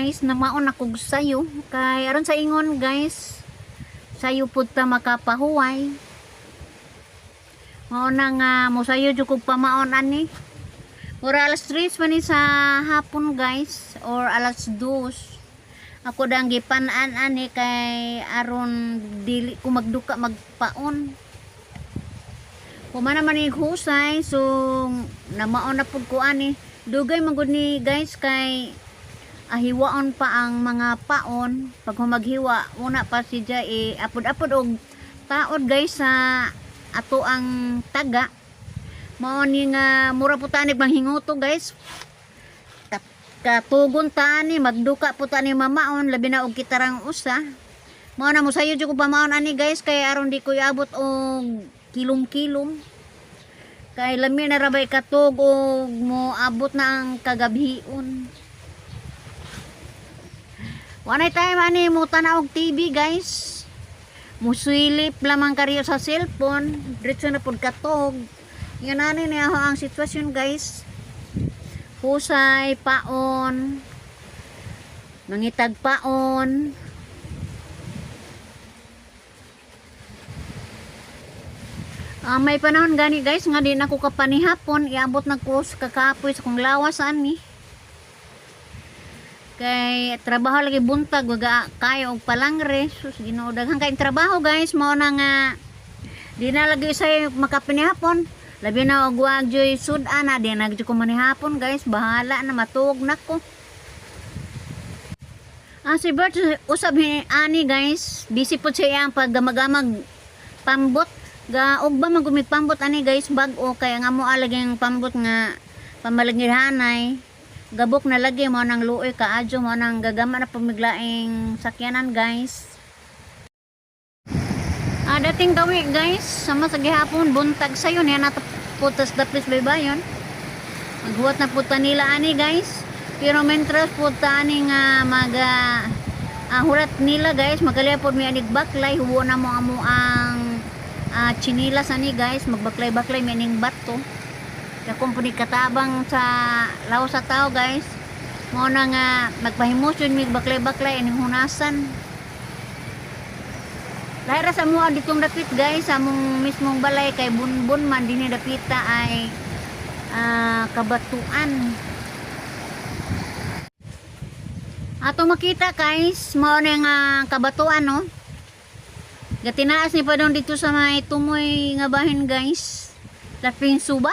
guys na maon akog sayo kay aron sa ingon guys sayo pud ta makapahuway mao na nga mosayo jud kog pamaon ani mura alas 3 man ni sa hapon guys or alas 2 ako dang gipan-an ani kay aron dili ko magduka magpaon kumana man ig husay so namaon na pud ko ani dugay man gud ni guys kay ahiwaon pa ang mga paon pag humaghiwa una pa si Jai apod-apod og taod guys sa ato ang taga mao ni nga mura po tanig manghinguto guys katugon tani magduka po tani mamaon labi na og kitarang usa mao na mosayo jud ko pamaon ani guys kay aron di ko iabot og kilom-kilom kay lami na rabay katog og mo abot na ang kagabhion wanay time ani mo tanaw og TV guys musilip lamang kariyo sa cellphone diretso na pud katog yun ani niya ang sitwasyon guys husay paon mangitag paon may panahon gani guys nga di na ko kapanihapon iabot na ko sa kakapoy sa kong lawas ani kay trabaho lagi buntag waga kayo og palangre sus Ginoo daghang kay trabaho guys mao na nga di na lagi say makapanihapon labi na og wag joy sudan na di nagjo ko manihapon guys bahala na matuog nako si Bert usab ani guys busy po siya ang paggamag-gamag pambot ga og ba magumit pambot ani guys bag-o kay nga mo alaging pambot nga pamalagirhanay gabok na lagi mo nang luoy kaadyo mo nang gagama na pamiglaing sakyanan guys dating gawi guys sama sa gihapon buntag sayo niya nataputas dapis baybayon maghuwat na puta nila ani guys pero mentras puta ani nga maga hurat nila guys magalipod mi anig baklay huwo na mo amo ang chinilas ani guys magbaklay-baklay mening bato kaya kumpuni katabang sa law sa tao guys mo na nga magpahimos yun mig baklay-baklay aning hunasan lahira sa mga ditong dapit guys sa mong mismong balay kay bunbun man din dapita ay kabatuan ato makita guys mo na nga kabatuan no gatinaas ni pa doon dito sa may tumoy nga bahin guys laping suba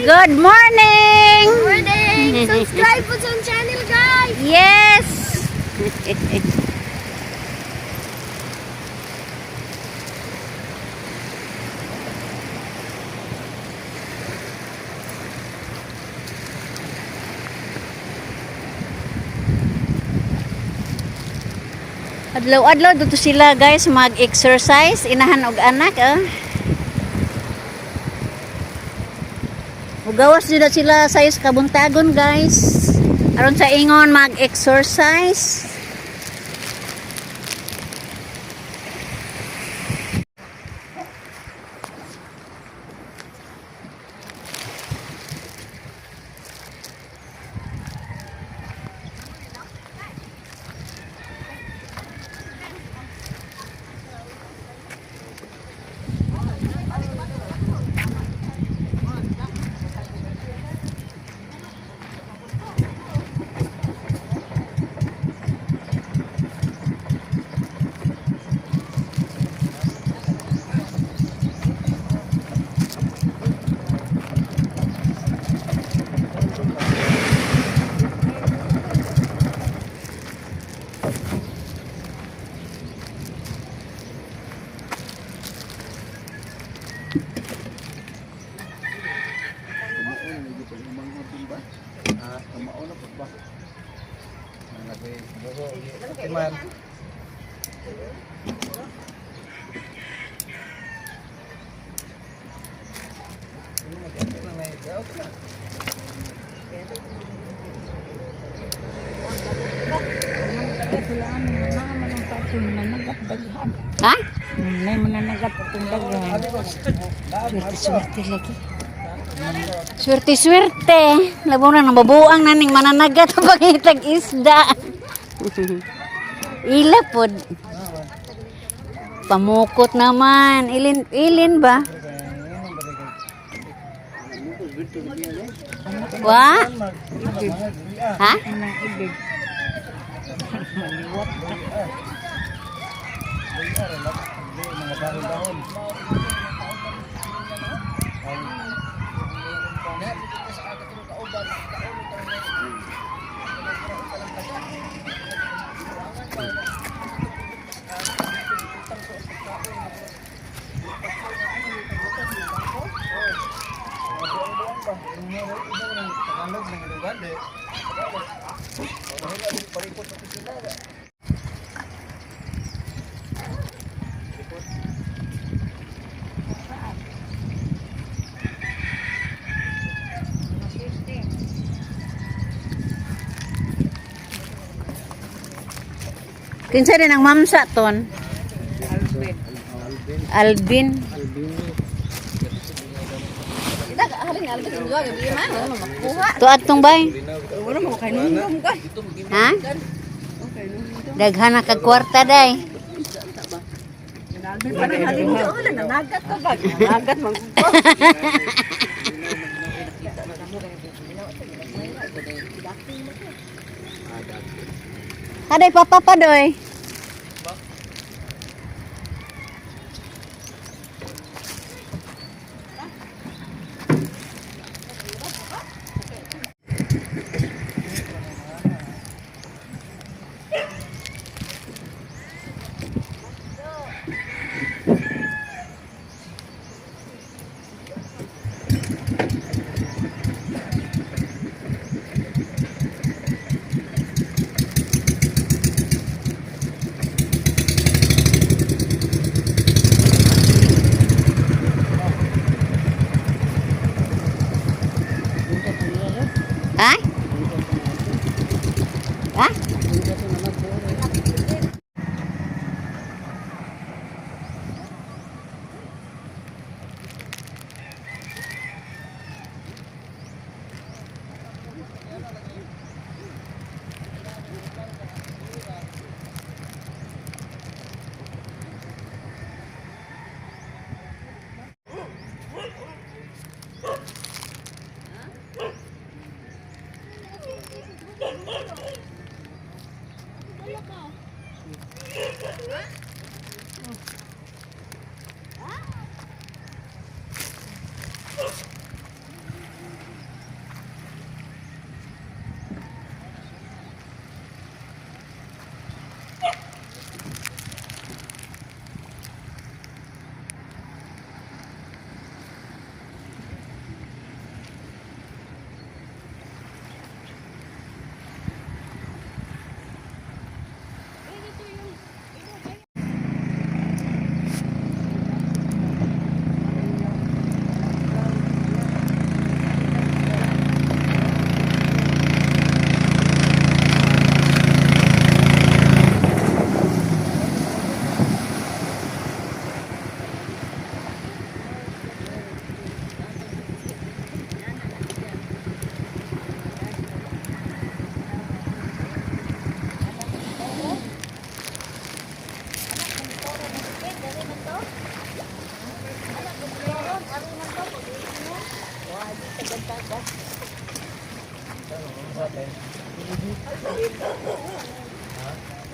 Good morning! Morning! Subscribe po sa channel guys! Yes! Adlaw-adlaw dito sila guys mag-exercise inahan og anak Ugawas nila sila sa kabuntagon guys. Aron sa ingon mag-exercise. Kumauna po ba? Nagbuho. Timan. Ha? May mananagat itong daghan. Swerte lagi. Swerte. Labo na nababuang naning mananagat pag itag isda. Ila pod. Pamukot naman. Ilin ba? Wa? Ha? Anong ibig? Maliwat. Mga dahon-dahon. Kinsa din ang mamsa ton? Alvin. Tuad tong bay. Wala mo kainundom ka. Ha? Daghan na kag kwarta day. Nalbi pa na halin ko. Wala nanagat ka ba? Nanagat man ko. Aday papapadoy. Ha? Ha?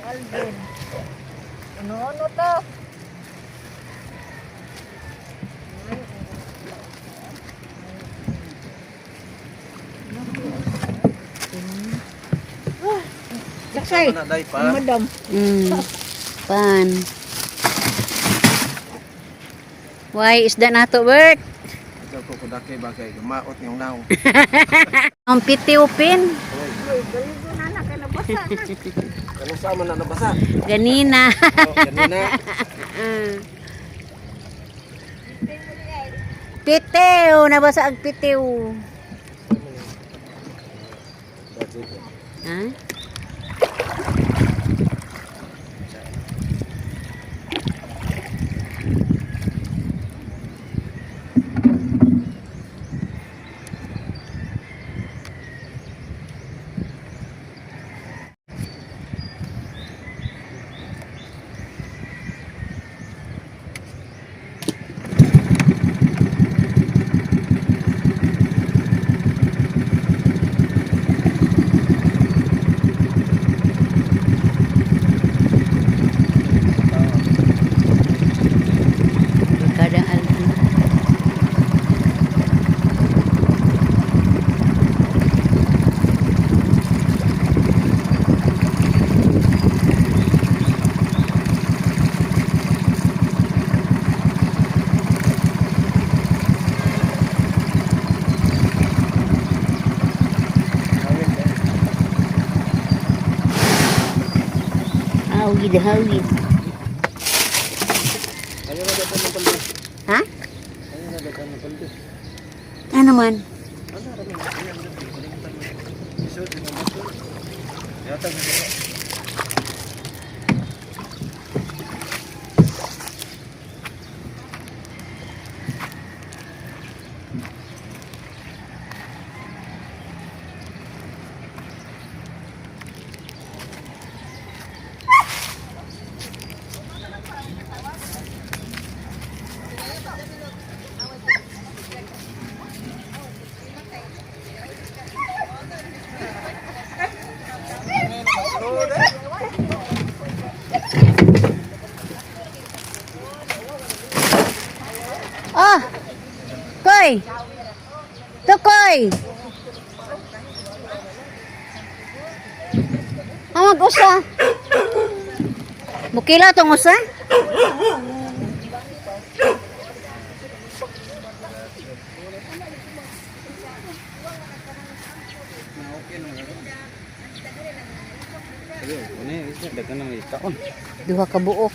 Alvin. Ano to? Laksay. Madam. Pan. Why is that nato, Bert? Ikaw ko kudakay bagay. Maot niyong naw. Ang pitiupin. Galigo na na, kaya nabasa na. Ano sama na nabasa? Ganina. Oh, kanina. Pitiw. Nabasa ang pitiw. That's it. Ha? Kada alto. Hawid, hawid. Ayaw na datan ng paldo. Ha? Ayaw na datan ng paldo. Ano man? Ano rami? Isod din ang bato. Yata gito. Oh! Koy! Tukoy! Ang mag-usa. Bukila tong usa? Ayun, ini isa dagan ng itaon. Duha ka buok.